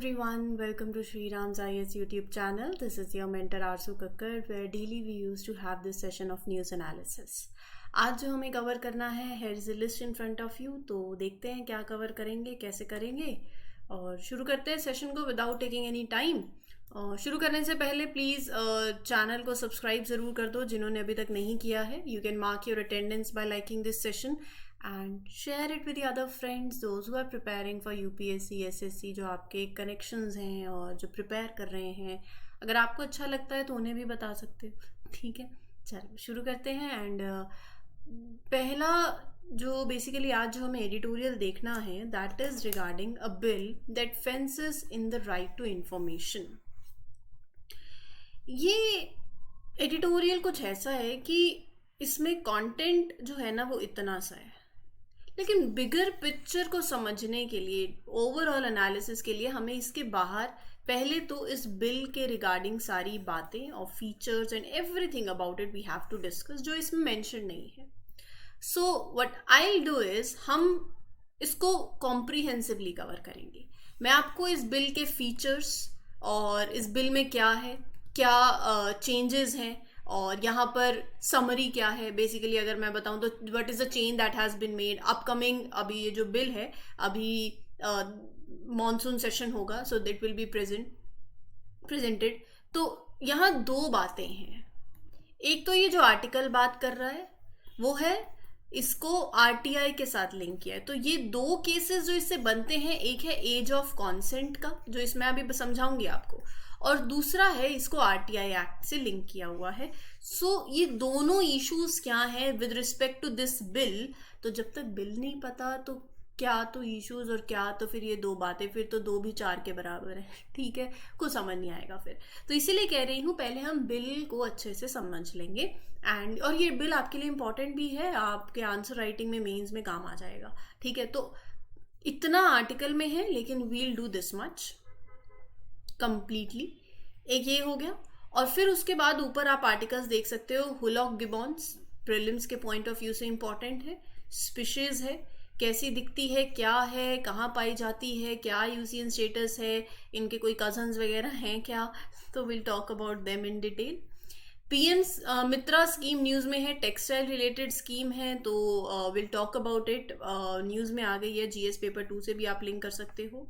everyone, welcome to Sri Ram's IS YouTube channel. This is your mentor Arzu Kakkar, where daily we used to have this session of news analysis. आज जो हमें cover करना है, here is a list in front of you. तो देखते हैं क्या cover करेंगे, कैसे करेंगे और शुरू करते हैं सेशन को विदाउट टेकिंग एनी टाइम. शुरू करने से पहले प्लीज़ चैनल को सब्सक्राइब ज़रूर कर दो जिन्होंने अभी तक नहीं किया है. You can mark your attendance bye liking this session and share it with the other friends, those who are preparing for UPSC, SSC, जो आपके कनेक्शंस हैं और जो प्रिपेयर कर रहे हैं. अगर आपको अच्छा लगता है तो उन्हें भी बता सकते हो. ठीक है, चलो शुरू करते हैं. एंड पहला जो बेसिकली आज जो हमें एडिटोरियल देखना है, that is regarding a bill that fences in the right to information. ये एडिटोरियल कुछ ऐसा है कि इसमें कंटेंट जो है ना वो इतना सा है, लेकिन बिगर पिक्चर को समझने के लिए, ओवरऑल एनालिसिस के लिए हमें इसके बाहर पहले तो इस बिल के रिगार्डिंग सारी बातें और features and everything about it we have to discuss जो इसमें मेंशन नहीं है. So what I will do is हम इसको कॉम्प्रिहेंसिवली कवर करेंगे. मैं आपको इस बिल के फीचर्स और इस बिल में क्या है, क्या चेंजेस हैं और यहाँ पर समरी क्या है. बेसिकली अगर मैं बताऊँ तो what is the change that has been made upcoming. अभी ये जो बिल है, अभी मॉनसून सेशन होगा, so that will be presented. तो यहाँ दो बातें हैं. एक तो ये जो आर्टिकल बात कर रहा है वो है, इसको आरटीआई के साथ लिंक किया है. तो ये दो केसेस जो इससे बनते हैं, एक है एज ऑफ कॉन्सेंट का जो इसमें अभी समझाऊंगी आपको, और दूसरा है इसको आरटीआई एक्ट से लिंक किया हुआ है. सो ये दोनों इश्यूज क्या हैं with respect to this bill. तो जब तक बिल नहीं पता तो क्या तो इश्यूज और क्या तो फिर ये दो बातें, फिर तो दो भी चार के बराबर है. ठीक है, कुछ समझ नहीं आएगा फिर. तो इसीलिए कह रही हूँ पहले हम बिल को अच्छे से समझ लेंगे. एंड और ये बिल आपके लिए इम्पॉर्टेंट भी है, आपके आंसर राइटिंग में, मेंस में काम आ जाएगा. ठीक है, तो इतना आर्टिकल में है, लेकिन we'll do this much completely. एक ये हो गया. और फिर उसके बाद ऊपर आप आर्टिकल्स देख सकते हो. हुलॉक गिबॉन्स प्रीलिम्स के पॉइंट ऑफ व्यू से इंपॉर्टेंट है. स्पीशीज है, कैसी दिखती है, क्या है, कहाँ पाई जाती है, क्या यूसीएन स्टेटस है, इनके कोई कजन्स वगैरह हैं क्या. तो will talk about them in detail. PM Mitra scheme news में है, टेक्सटाइल रिलेटेड स्कीम है, तो will talk about it. News में आ गई है, जीएस पेपर 2 से भी आप लिंक कर सकते हो.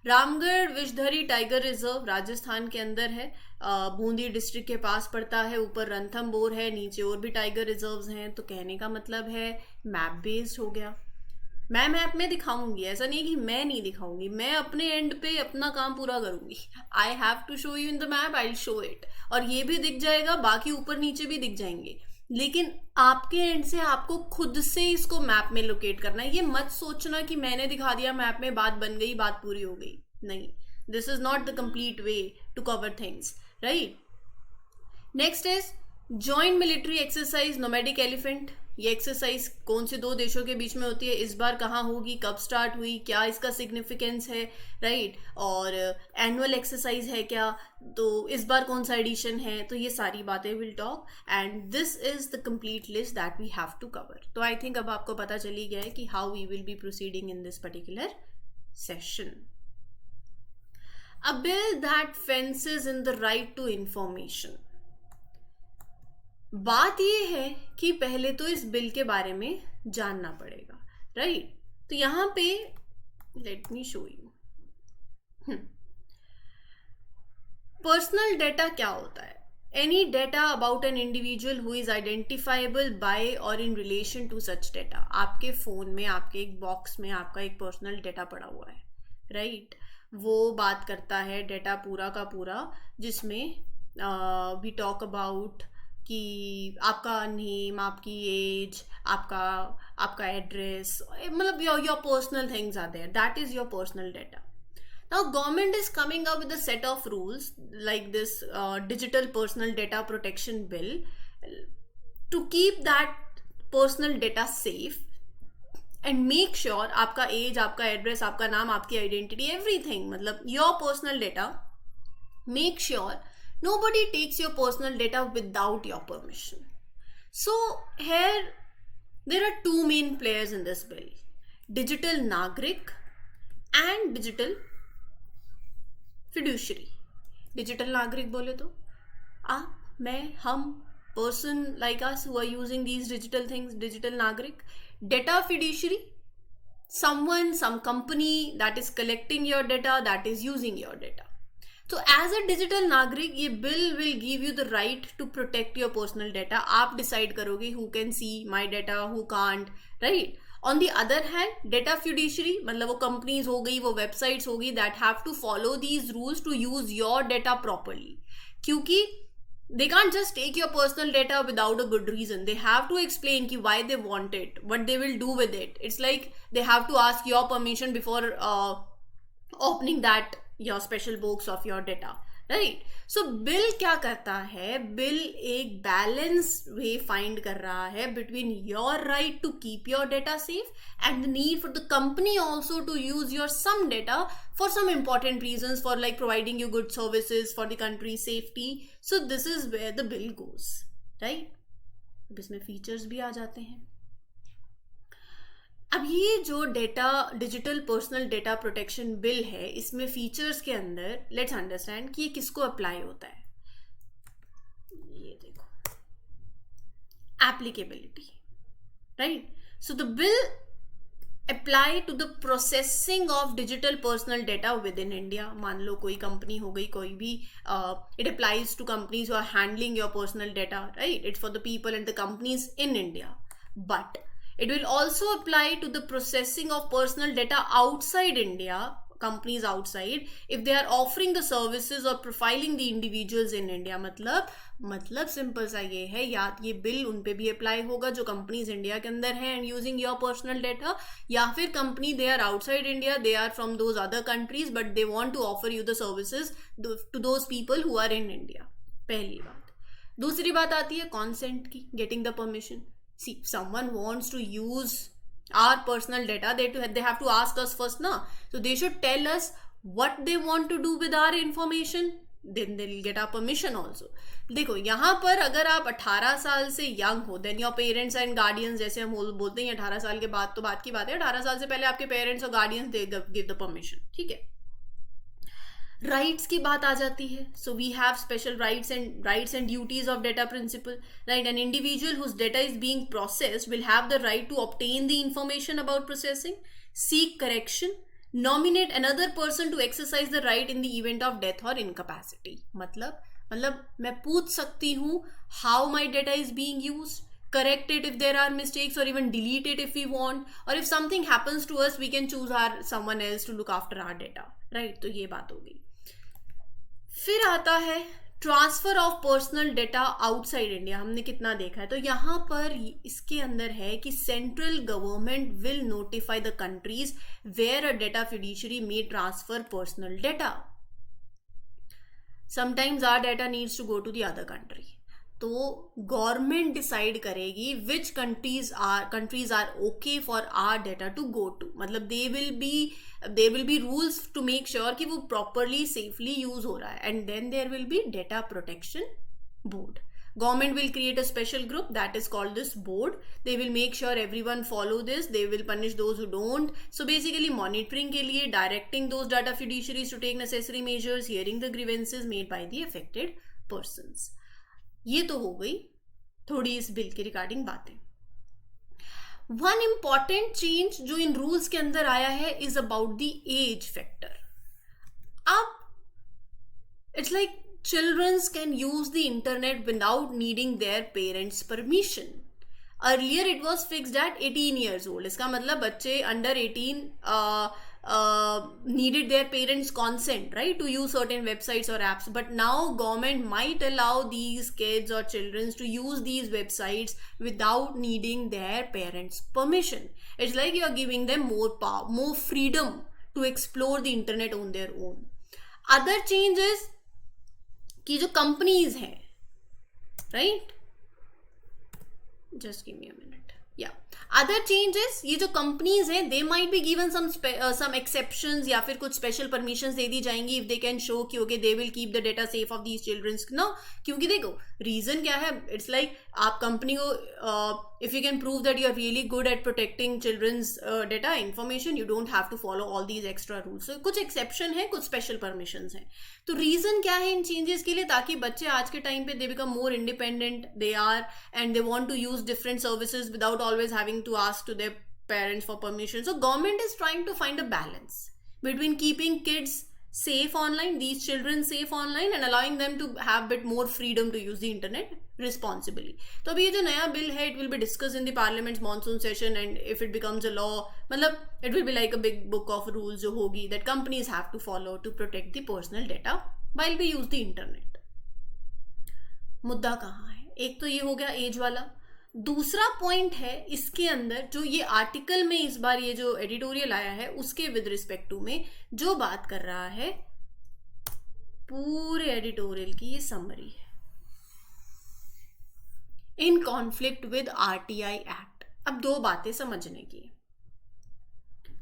रामगढ़ विषधरी टाइगर रिजर्व राजस्थान के अंदर है, बूंदी डिस्ट्रिक्ट के पास पड़ता है. ऊपर रणथंभौर है, नीचे और भी टाइगर रिजर्व्स हैं. तो कहने का मतलब है मैप बेस्ड हो गया. मैं मैप में दिखाऊंगी, ऐसा नहीं है कि मैं नहीं दिखाऊंगी, मैं अपने एंड पे अपना काम पूरा करूंगी. I have to show you in the map, I will show it. और ये भी दिख जाएगा, बाकी ऊपर नीचे भी दिख जाएंगे, लेकिन आपके एंड से आपको खुद से इसको मैप में लोकेट करना है. ये मत सोचना कि मैंने दिखा दिया मैप में, बात बन गई, बात पूरी हो गई. नहीं, this is not the complete way to cover things, right. Next is joint military exercise nomadic elephant. ये एक्सरसाइज कौन से दो देशों के बीच में होती है, इस बार कहाँ होगी, कब स्टार्ट हुई, क्या इसका सिग्निफिकेंस है, राइट. और एनुअल एक्सरसाइज है क्या, तो इस बार कौन सा एडिशन है. तो ये सारी बातें will talk, and this is the complete list that we have to cover. तो आई थिंक अब आपको पता चली गया है कि how we will be proceeding in this particular session. A bill that fences in the right to information. बात यह है कि पहले तो इस बिल के बारे में जानना पड़ेगा, राइट. तो यहां पे let me show you. Personal data क्या होता है? Any data about an individual who is identifiable by और in relation to such data. आपके फोन में, आपके एक बॉक्स में आपका एक पर्सनल डेटा पड़ा हुआ है, राइट. वो बात करता है डेटा पूरा का पूरा, जिसमें वी टॉक अबाउट कि आपका नेम, आपकी एज, आपका एड्रेस, मतलब your personal things are there. That is your personal data. Now government is coming up with a set of rules like this digital personal data protection bill to keep that personal data safe and make sure आपका as, आपका address, आपका नाम, आपकी identity, everything, मतलब your personal data, make sure nobody takes your personal data without your permission. So here there are two main players in this bill, digital Nagrik and digital fiduciary, digital नागरिक बोले तो आप, मैं, हम, person like us who are using these digital things, digital nagrik. Data fiduciary, someone, some company that is collecting your data, that is using your data. तो as a digital नागरिक ये bill will give you the right to protect your personal data. आप decide करोगे who can see my data, who can't, right. On the other hand data fiduciary मतलब वो companies हो गई, वो वेबसाइट्स होगी that have to follow these rules to use your data properly, क्योंकि they can't just take your personal data without a good reason. They have to explain ki why they want it, what they will do with it. It's like they have to ask your permission before opening that your special box of your data, right? So bill क्या करता है, bill एक balance way find कर रहा है between your right to keep your data safe and the need for the company also to use your some data for some important reasons, for like providing you good services for the country's safety. So this is where the bill goes, right? अब इसमें features भी आ जाते हैं. अब ये जो data digital personal data protection bill है, इसमें फीचर्स के अंदर लेट्स अंडरस्टैंड कि ये किसको अप्लाई होता है. ये देखो, applicability, right. So the bill apply to the processing of digital personal data within India इंडिया. मान लो कोई कंपनी हो गई, कोई भी, it applies to companies who are handling your personal data, right. It's for the people and the companies in India, but it will also apply to the processing of personal data outside India, companies outside, if they are offering the services or profiling the individuals in India. मतलब simple सा ये है, या ये bill उन पे भी apply होगा जो कंपनीज इंडिया के अंदर हैं and using your personal data, या फिर company they are outside India, they are from those other countries but they want to offer you the services to those people who are in India. पहली बात. दूसरी बात आती है consent की, getting the permission. See, if someone wants to use our personal data, they have to ask us first, na. So they should tell us what they want to do with our information. Then they'll get our permission also. देखो यहाँ पर अगर आप 18 साल से young हो, then your parents and guardians, जैसे हम बोलते हैं 18 साल के बाद तो बात की बात है, 18 साल से पहले आपके पेरेंट्स और guardians they give the permission, ठीक है. राइट्स की बात आ जाती है. So we have special rights and duties of data principal, right. An individual whose data is being processed will have the right to obtain the information about processing, seek correction, nominate another person to exercise the right in the event of death और incapacity. मतलब मैं पूछ सकती हूँ how my data is being used, correct it if there are mistakes, or even delete it if we want, or if something happens to us we can choose someone else to look after our data, right. तो ये बात होगी. फिर आता है transfer of personal data outside India. हमने कितना देखा है, तो यहाँ पर इसके अंदर है कि central government will notify the countries where a data fiduciary may transfer personal data. Sometimes our data needs to go to the other country, तो गवर्नमेंट डिसाइड करेगी which countries are okay for our data to go to. मतलब they will be rules to make sure कि वो properly safely use हो रहा है. And then there will be data protection board. Government will create a special group that is called this board. They will make sure everyone follow this. They will punish those who don't. So basically monitoring के लिए, directing those data fiduciaries to take necessary measures, hearing the grievances made by the affected persons. ये तो हो गई थोड़ी इस bill के regarding बातें. वन इंपॉर्टेंट चेंज जो इन रूल्स के अंदर आया है is about the age factor. अब it's like children can use the internet without needing their parents' permission. Earlier it was fixed at 18 years old. इसका मतलब बच्चे under 18 needed their parents' consent, right, to use certain websites or apps. But now government might allow these kids or children to use these websites without needing their parents' permission. It's like you are giving them more power, more freedom to explore the internet on their own. Other changes कि जो companies हैं, right, just give me a minute, या other changes, ये जो companies हैं they might be given some exceptions या फिर कुछ स्पेशल परमिशंस दे दी जाएंगी इफ दे कैन शो कि okay they will keep the data safe of these childrens no. क्योंकि देखो रीजन क्या है, इट्स लाइक आप कंपनी को if you can prove that you are really good at protecting childrens data information, you don't have to follow all these extra rules. कुछ exception है, कुछ special permissions हैं। तो रीजन क्या है इन चेंजेस के लिए, ताकि बच्चे आज के टाइम पे they become more independent, they are and they want to use different services without always having to ask to their parents for permission. So government is trying to find a balance between keeping kids safe online, these children safe online, and allowing them to have bit more freedom to use the internet responsibly. तो अभी ये जो नया bill है, it will be discussed in the parliament's monsoon session, and if it becomes a law, मतलब it will be like a big book of rules जो होगी that companies have to follow to protect the personal data while we use the internet. मुद्दा कहाँ है? एक तो ये हो गया एज वाला। दूसरा पॉइंट है इसके अंदर, जो ये आर्टिकल में इस बार ये जो एडिटोरियल आया है उसके विद रिस्पेक्ट टू में जो बात कर रहा है, पूरे एडिटोरियल की ये समरी है, in conflict with RTI act. अब दो बातें समझने की,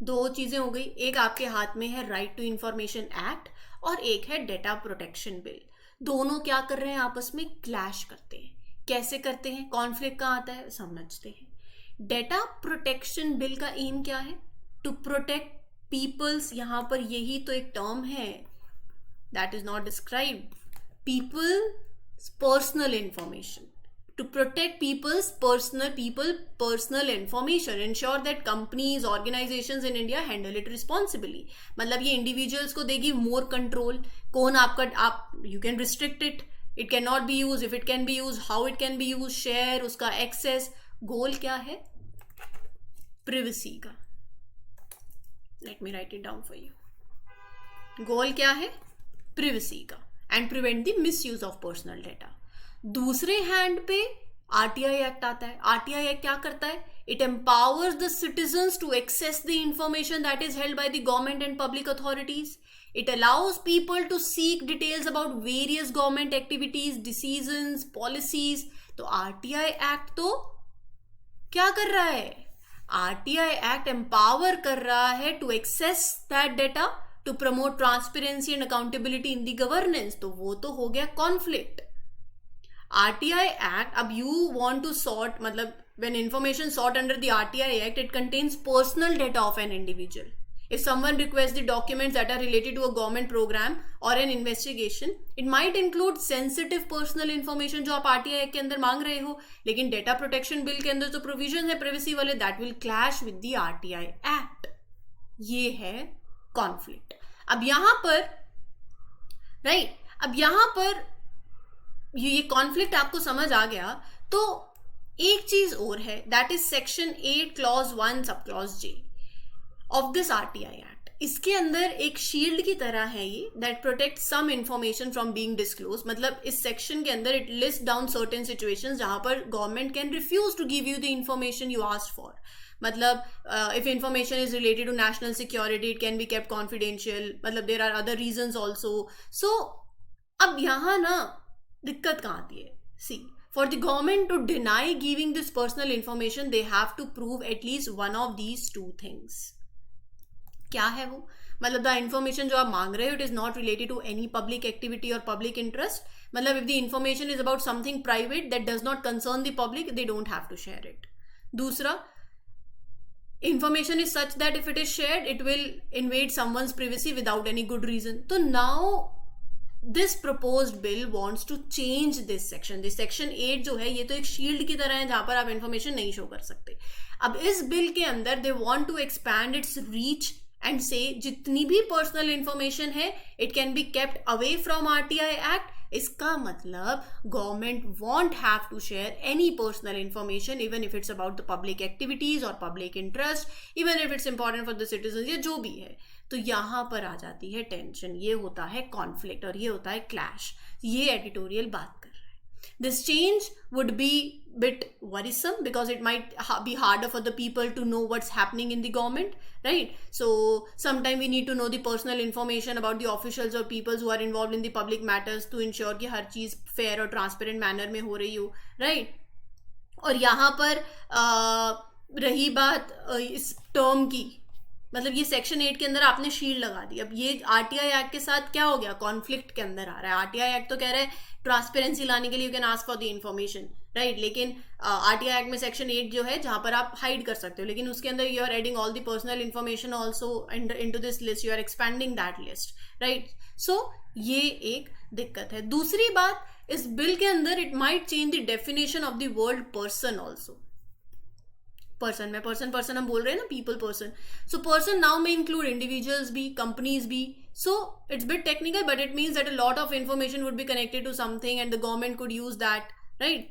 दो चीजें हो गई, एक आपके हाथ में है राइट टू इंफॉर्मेशन एक्ट और एक है डेटा प्रोटेक्शन बिल। दोनों क्या कर रहे हैं, आपस में क्लैश करते हैं। कैसे करते हैं, कॉन्फ्लिक्ट कहाँ आता है, समझते हैं। डेटा प्रोटेक्शन बिल का एम क्या है, टू प्रोटेक्ट पीपल्स, यहां पर यही तो एक टर्म है that is not described, people's personal information, to protect people's personal information, ensure that companies, organizations in India handle it responsibly। मतलब ये individuals को देगी more control, कौन आपका आप you can restrict it, it cannot be used, if it can be used, how it can be used, share उसका access। गोल क्या है, privacy का, let me write it down for you। गोल क्या है, privacy का, and prevent the misuse of personal data। दूसरे hand पे RTI act आता है। आरटीआई एक्ट क्या करता है, it empowers the citizens to access the information that is held by the government and public authorities. It allows people to seek details about various government activities, decisions, policies. तो RTI act तो क्या कर रहा है, RTI act empower कर रहा है to access that data, to promote transparency and accountability in the governance. तो वो तो हो गया कॉन्फ्लिक्ट। RTI Act, अब you want to sort, मतलब when information sought under the RTI Act, it contains personal data of an individual. If someone requests the documents that are related to a government program or an investigation, it might include sensitive personal information जो आप RTI Act के अंदर मांग रहे हो, लेकिन data protection bill के अंदर जो प्रोविजन है प्राइवेसी वाले, that will clash with the RTI Act। ये है कॉन्फ्लिक्ट। अब यहां पर राइट, अब यहां पर ये कॉन्फ्लिक्ट आपको समझ आ गया। तो एक चीज और है, that is section 8 clause 1 sub clause J of this RTI act. इसके अंदर एक शील्ड की तरह है ये, that protect some information from being disclose. मतलब इस सेक्शन के अंदर it list down certain situations जहां पर government can refuse to give you the information you asked for. मतलब if information is related to national security, it can be kept confidential, मतलब there are other reasons also. So अब यहां ना दिक्कत कहाँ आती है, see for the government to deny giving this personal information they have to prove at least one of these two things. क्या है वो, मतलब द इंफॉर्मेशन जो आप मांग रहे हो it is not related to any public activity और पब्लिक इंटरेस्ट। मतलब if the information is about something private that does not concern the public, they don't have to share it. दूसरा, information is such that if it is shared it will invade someone's privacy without any good reason। तो now this proposed bill wants to change this section। this section 8 जो है ये तो एक shield की तरह है जहां पर आप इंफॉर्मेशन नहीं शो कर सकते। अब इस बिल के अंदर they want to expand its reach and से जितनी भी पर्सनल इंफॉर्मेशन है it can be kept away from RTI act. इसका मतलब government won't have to share any personal information even if it's about the public activities और public interest, even if it's important for the citizen, या जो भी है। तो यहां पर आ जाती है टेंशन, ये होता है कॉन्फ्लिक्ट और ये होता है क्लैश। ये एडिटोरियल बात कर रहा है। This change would be bit worrisome because it might be harder for the people to know what's happening in the government, right? So sometime we need to know the personal information about the officials or people who are involved in the public matters to ensure कि हर चीज fair और transparent manner में हो रही हो, right? और यहाँ पर रही बात इस टर्म की, मतलब ये सेक्शन 8 के अंदर आपने शील्ड लगा दी, अब ये आरटीआई एक्ट के साथ क्या हो गया, कॉन्फ्लिक्ट के अंदर आ रहा है। आरटीआई एक्ट तो कह रहा है ट्रांसपेरेंसी लाने के लिए you can ask for the information, right, लेकिन आरटीआई एक्ट में सेक्शन 8 जो है जहां पर आप हाइड कर सकते हो, लेकिन उसके अंदर you are adding all the personal information also into this list, you are expanding that list, right. So ये एक दिक्कत है। दूसरी बात, इस बिल के अंदर it might change the definition of the word person also. Person में पर्सन हम बोल रहे हैं ना, people person, so person now में इंक्लूड इंडिविजुअल्स भी, कंपनीज भी, so it's bit technical but it means that a lot of information would be connected to something and the government could use that, right,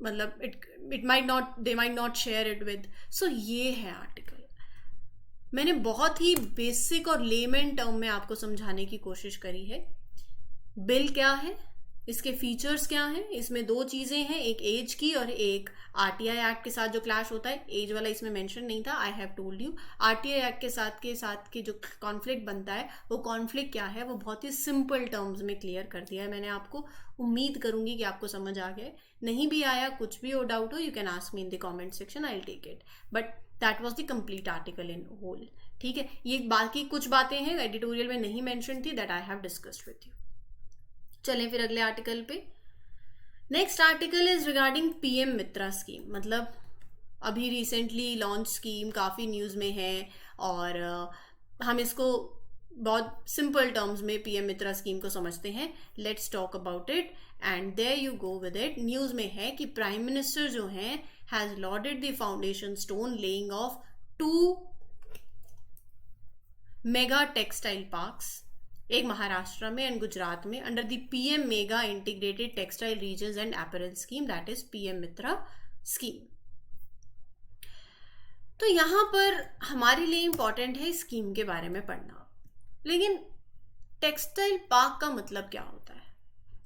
मतलब it might not, they might not share it with. So ये है article. मैंने बहुत ही basic और lemon term में आपको समझाने की कोशिश करी है। बिल क्या है, इसके फीचर्स क्या हैं, इसमें दो चीज़ें हैं, एक एज की और एक आरटीआई एक्ट के साथ जो क्लैश होता है। एज वाला इसमें मेंशन नहीं था, I have told you. RTI act के साथ के जो कॉन्फ्लिक्ट बनता है, वो कॉन्फ्लिक्ट क्या है वो बहुत ही सिंपल टर्म्स में क्लियर कर दिया है मैंने आपको। उम्मीद करूंगी कि आपको समझ आ गया। नहीं भी आया, कुछ भी हो, डाउट हो, you can ask me in the comment section, I will take it, but that was the complete article in whole, ठीक है। ये बाकी कुछ बातें हैं एडिटोरियल में नहीं मैंशन थी, that I have discussed with you. चलें फिर अगले आर्टिकल पे। Next article is regarding PM Mitra scheme, मतलब अभी रिसेंटली लॉन्च स्कीम, काफ़ी न्यूज़ में है, और हम इसको बहुत सिंपल टर्म्स में पीएम मित्रा स्कीम को समझते हैं। Let's talk about it and there you go with it. News में है कि प्राइम मिनिस्टर जो हैं has lauded the foundation stone laying of 2 mega textile parks, एक महाराष्ट्र में एंड गुजरात में, under the PM mega integrated textile regions and apparel scheme, that is PM Mitra scheme. तो यहां पर हमारे लिए इंपॉर्टेंट है स्कीम के बारे में पढ़ना, लेकिन टेक्सटाइल पार्क का मतलब क्या होता है,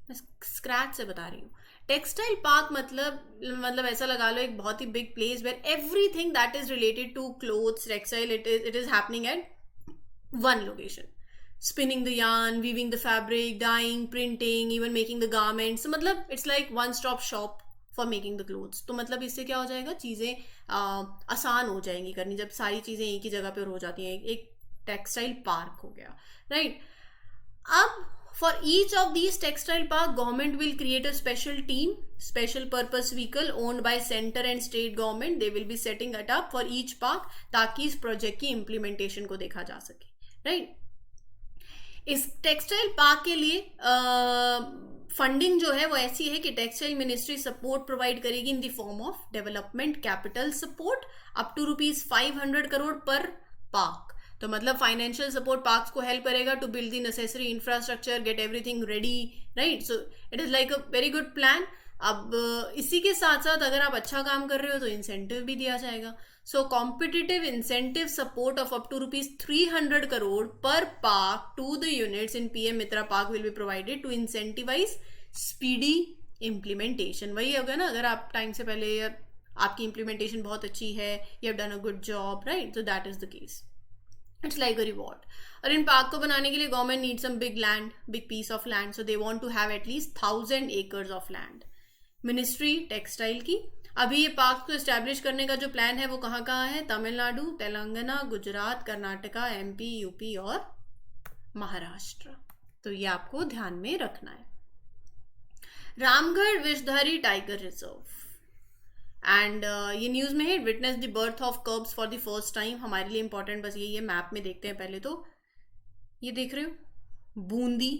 मैं स्क्रैच से बता रही हूँ। टेक्सटाइल पार्क मतलब ऐसा लगा लो एक बहुत ही big place where everything that is related to clothes, textile, it is happening at one location. Spinning the yarn, weaving the fabric, dyeing, printing, even making the garments, मतलब it's like one stop shop for making the clothes। तो मतलब इससे क्या हो जाएगा, चीज़ें आसान हो जाएंगी करनी, जब सारी चीज़ें एक ही जगह पे हो जाती हैं। एक टेक्सटाइल पार्क हो गया, राइट। अब for each of these textile park government will create a special team, special purpose vehicle owned by centre and state government, they will be setting it up for each park, ताकि इस project की implementation को देखा जा सके, right. इस textile park के लिए फंडिंग जो है वो ऐसी है कि टेक्सटाइल मिनिस्ट्री सपोर्ट प्रोवाइड करेगी in the form of development capital support up to ₹500 crore पर पार्क। तो मतलब फाइनेंशियल सपोर्ट पार्क्स को हेल्प करेगा to build the necessary infrastructure, get everything ready, right. So it is like a very good plan. अब इसी के साथ साथ अगर आप अच्छा काम कर रहे हो तो इंसेंटिव भी दिया जाएगा। So competitive incentive support of up to ₹300 crore पर park to the units in PM Mitra park will be provided to incentivize speedy implementation. वही होगा ना, अगर आप टाइम से पहले आपकी इम्प्लीमेंटेशन बहुत अच्छी है, you have done a good job, right, so that is the case, it's like a reward. और इन पार्क को बनाने के लिए government need some big land, big piece of land, so they want to have at least 1000 acres of land. Ministry textile की अभी ये park को एस्टैब्लिश करने का जो प्लान है वो कहाँ कहाँ है, तमिलनाडु, तेलंगाना, गुजरात, कर्नाटका, एमपी, यूपी और महाराष्ट्र। तो ये आपको ध्यान में रखना है। Ramgarh Vishdhari tiger reserve and ये न्यूज़ में है, witness the birth of curbs for the first time. हमारे लिए इंपॉर्टेंट बस यही है, मैप में देखते हैं पहले। तो ये देख रहे हो, बूंदी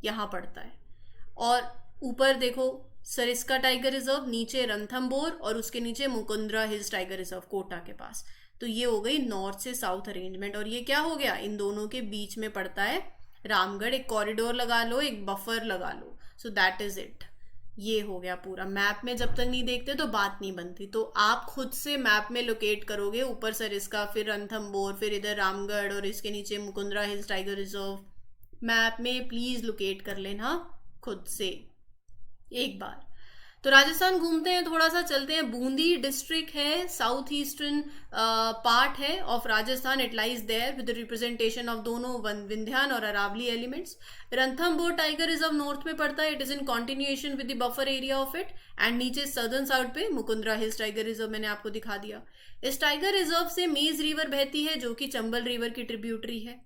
यहाँ पड़ता है, और ऊपर देखो सरिस्का टाइगर रिजर्व, नीचे रणथंबोर, और उसके नीचे Mukundra hills tiger reserve Kota के पास। तो ये हो गई नॉर्थ से साउथ अरेंजमेंट। और ये क्या हो गया, इन दोनों के बीच में पड़ता है रामगढ़। एक कॉरिडोर लगा लो, एक बफर लगा लो, सो दैट इज इट। ये हो गया पूरा। मैप में जब तक नहीं देखते तो बात नहीं बनती, तो आप खुद से मैप में लोकेट करोगे, ऊपर सरिस्का, फिर रणथंबोर, फिर इधर रामगढ़, और इसके नीचे Mukundra hills tiger reserve. Map में प्लीज लोकेट कर लेना खुद से एक बार। तो राजस्थान घूमते हैं, थोड़ा सा चलते हैं। बूंदी डिस्ट्रिक्ट है, साउथ ईस्टर्न पार्ट है of Rajasthan, it lies there with representation of दोनों विंध्यान और Aravalli elements. Ranthambore tiger reserve north में पड़ता है, it is in continuation with the buffer area of it. And नीचे सदर्न साउथ पे मुकुंदरा हिल्स टाइगर रिजर्व मैंने आपको दिखा दिया। इस टाइगर रिजर्व से मेज रिवर बहती है जो कि चंबल रिवर की ट्रिब्यूटरी है।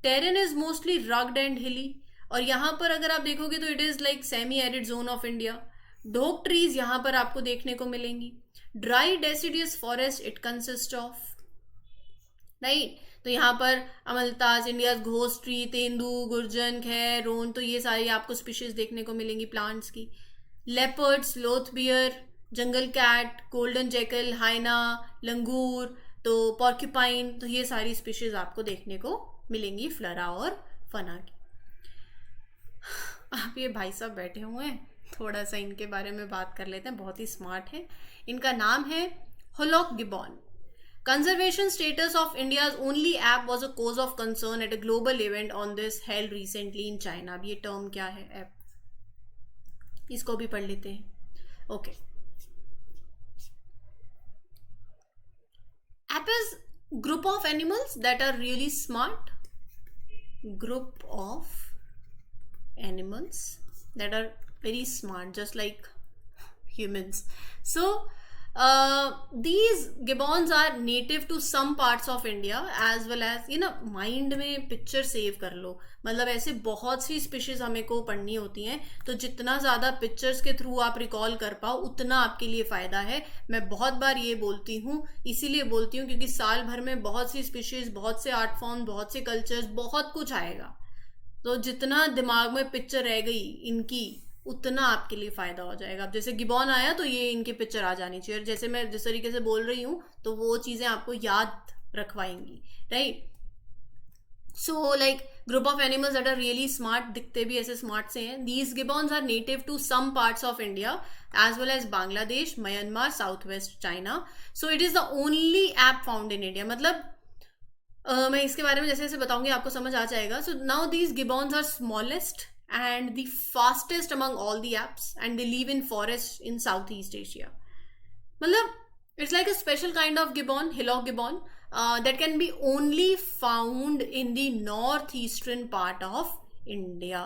Terrain is mostly rugged and hilly, और यहाँ पर अगर आप देखोगे तो it is like semi arid zone of India. Dhok trees यहाँ पर आपको देखने को मिलेंगी। Dry deciduous forest it consist of, right. तो यहाँ पर amaltas, India ghost tree, tendu, gurjan, khair, रोन, तो ये सारी आपको स्पीशीज देखने को मिलेंगी प्लांट्स की। Leopard, sloth bear, jungle cat, golden jackal, hyena, langur, तो पॉर्क्यूपाइन, तो ये सारी स्पीशीज आपको देखने को मिलेंगी फ्लोरा और फना की। आप ये भाई साहब बैठे हुए हैं, थोड़ा सा इनके बारे में बात कर लेते हैं, बहुत ही स्मार्ट है। इनका नाम है hoolock gibbon. Conservation status of India's only ape was a cause of concern at a global event on this held recently in China. अब ये टर्म क्या है ऐप, इसको भी पढ़ लेते हैं। Okay, ape is group of animals that are really smart, group of animals that are very smart just like humans. So these gibbons are native to some parts of India as well as, you know, mind में picture save कर लो, मतलब ऐसे बहुत सी species हमें को पढ़नी होती हैं, तो जितना ज़्यादा पिक्चर्स के थ्रू आप रिकॉल कर पाओ उतना आपके लिए फ़ायदा है। मैं बहुत बार ये बोलती हूँ, इसीलिए बोलती हूँ क्योंकि साल भर में बहुत सी स्पीशीज, बहुत से आर्ट फॉर्म, बहुत से कल्चर्स, बहुत कुछ आएगा, तो जितना दिमाग में पिक्चर रह गई इनकी उतना आपके लिए फ़ायदा हो जाएगा। अब जैसे गिबॉन आया तो ये इनकी पिक्चर आ जानी चाहिए, और जैसे मैं जिस तरीके से बोल रही हूँ तो वो चीज़ें आपको याद रखवाएंगी, right. So like group of animals that are really smart, दिखते भी ऐसे स्मार्ट से हैं। These gibbons are native to some parts of India as well as Bangladesh, Myanmar, south west China. So it is the only ape found in India. मतलब मैं इसके बारे में जैसे जैसे बताऊंगी आपको समझ आ जाएगा। So now these gibbons are smallest and the fastest among all the apes, and they live in forests in Southeast Asia. मतलब it's like a special kind of gibbon, hillock gibbon, that can be only found in the northeastern part of India,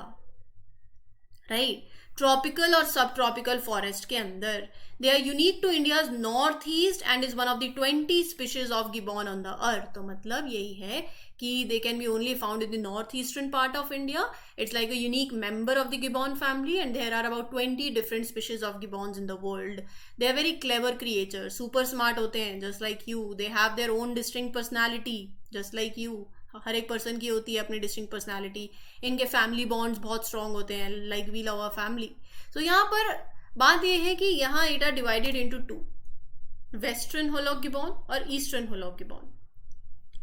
right? Tropical और subtropical forest के अंदर। They are unique to India's north east and is one of the 20 species of gibbon on the earth. तो मतलब यही है कि they can be only found in the north eastern part of India. It's like a unique member of the gibbon family and there are about 20 different species of gibbons in the world. They are very clever creature, super smart होते हैं just like you. They have their own distinct personality just like you. हर एक person की होती है अपनी distinct personality. इनके family bonds बहुत स्ट्रॉन्ग होते हैं, like we love our family. तो यहाँ पर बात यह है कि यहाँ it are divided into two, western hoolock gibbon और ईस्टर्न होलॉक गिबॉन।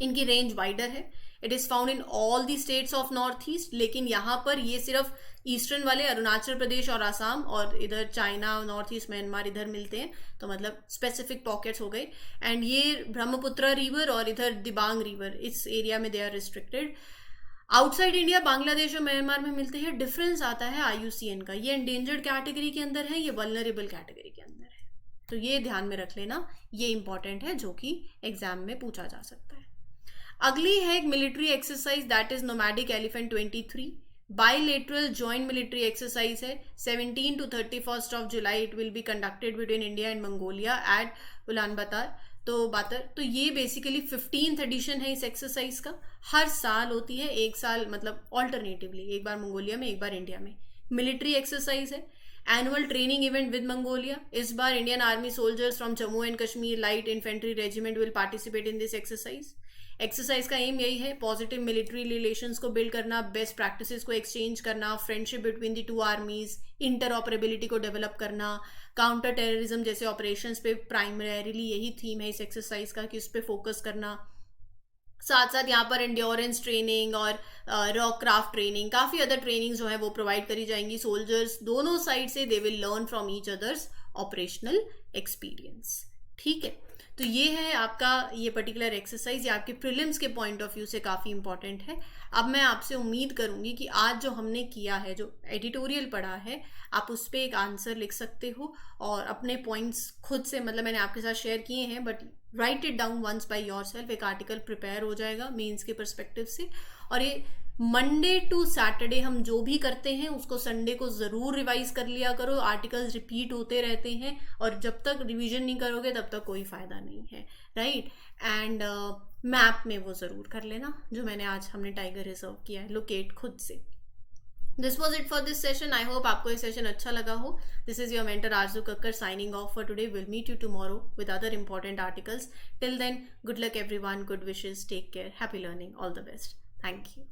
इनकी रेंज वाइडर है, it is found in all the states of north east, लेकिन यहाँ पर ये सिर्फ ईस्टर्न वाले अरुणाचल प्रदेश और आसाम और इधर चाइना, नॉर्थ ईस्ट म्यांमार इधर मिलते हैं, तो मतलब स्पेसिफिक पॉकेट्स हो गए। एंड ये ब्रह्मपुत्र रिवर और इधर दिबांग रिवर, इस एरिया में they are restricted. Outside India Bangladesh और म्यांमार में मिलते हैं। डिफरेंस आता है IUCN का, ये एंडेंजर्ड कैटेगरी के अंदर है, ये वल्नरेबल कैटेगरी के अंदर है, तो ये ध्यान में रख लेना, ये इंपॉर्टेंट है जो कि एग्जाम में पूछा जा सकता है। अगली है एक military exercise that is nomadic elephant 23, bilateral joint military exercise है। 17 to 31 of July it will be conducted between India and Mongolia at Ulaanbaatar. तो ये बेसिकली 15th एडिशन है इस एक्सरसाइज का। हर साल होती है, एक साल मतलब ऑल्टरनेटिवली, एक बार मंगोलिया में एक बार इंडिया में। मिलिट्री एक्सरसाइज है, annual training event with Mongolia. इस बार Indian army soldiers from Jammu and Kashmir light infantry regiment will participate in this exercise. Exercise का एम यही है, पॉजिटिव मिलिट्री रिलेशंस को बिल्ड करना, बेस्ट प्रैक्टिसेस को एक्सचेंज करना, friendship between the two armies, interoperability को डेवलप करना, काउंटर टेररिज्म जैसे ऑपरेशंस पे प्राइमरीली यही थीम है इस एक्सरसाइज का कि उस पर फोकस करना। साथ साथ यहाँ पर एंड्योरेंस ट्रेनिंग और रॉक क्राफ्ट ट्रेनिंग, काफ़ी अदर ट्रेनिंग जो है वो प्रोवाइड करी जाएंगी। सोल्जर्स दोनों साइड से they will learn from each others operational experience. ठीक है, तो ये है आपका ये पर्टिकुलर एक्सरसाइज, ये आपके प्रीलिम्स के पॉइंट ऑफ व्यू से काफ़ी इंपॉर्टेंट है। अब मैं आपसे उम्मीद करूंगी कि आज जो हमने किया है, जो एडिटोरियल पढ़ा है, आप उस पर एक आंसर लिख सकते हो और अपने पॉइंट्स खुद से, मतलब मैंने आपके साथ शेयर किए हैं but write it down once by yourself. एक आर्टिकल प्रिपेयर हो जाएगा मेंस के पर्सपेक्टिव से। और ये मंडे टू सैटरडे हम जो भी करते हैं उसको संडे को ज़रूर रिवाइज कर लिया करो। आर्टिकल्स रिपीट होते रहते हैं और जब तक रिवीजन नहीं करोगे तब तक कोई फ़ायदा नहीं है, राइट। एंड मैप में वो ज़रूर कर लेना जो मैंने आज हमने टाइगर रिजर्व किया है, लोकेट खुद से। This was it for this session. I hope आपको ये सेशन अच्छा लगा हो। This is your mentor Arzoo Kakkar signing off for today. Will meet you tomorrow with other important articles. Till then, good luck everyone, good wishes, take care, happy learning, all the best. Thank you.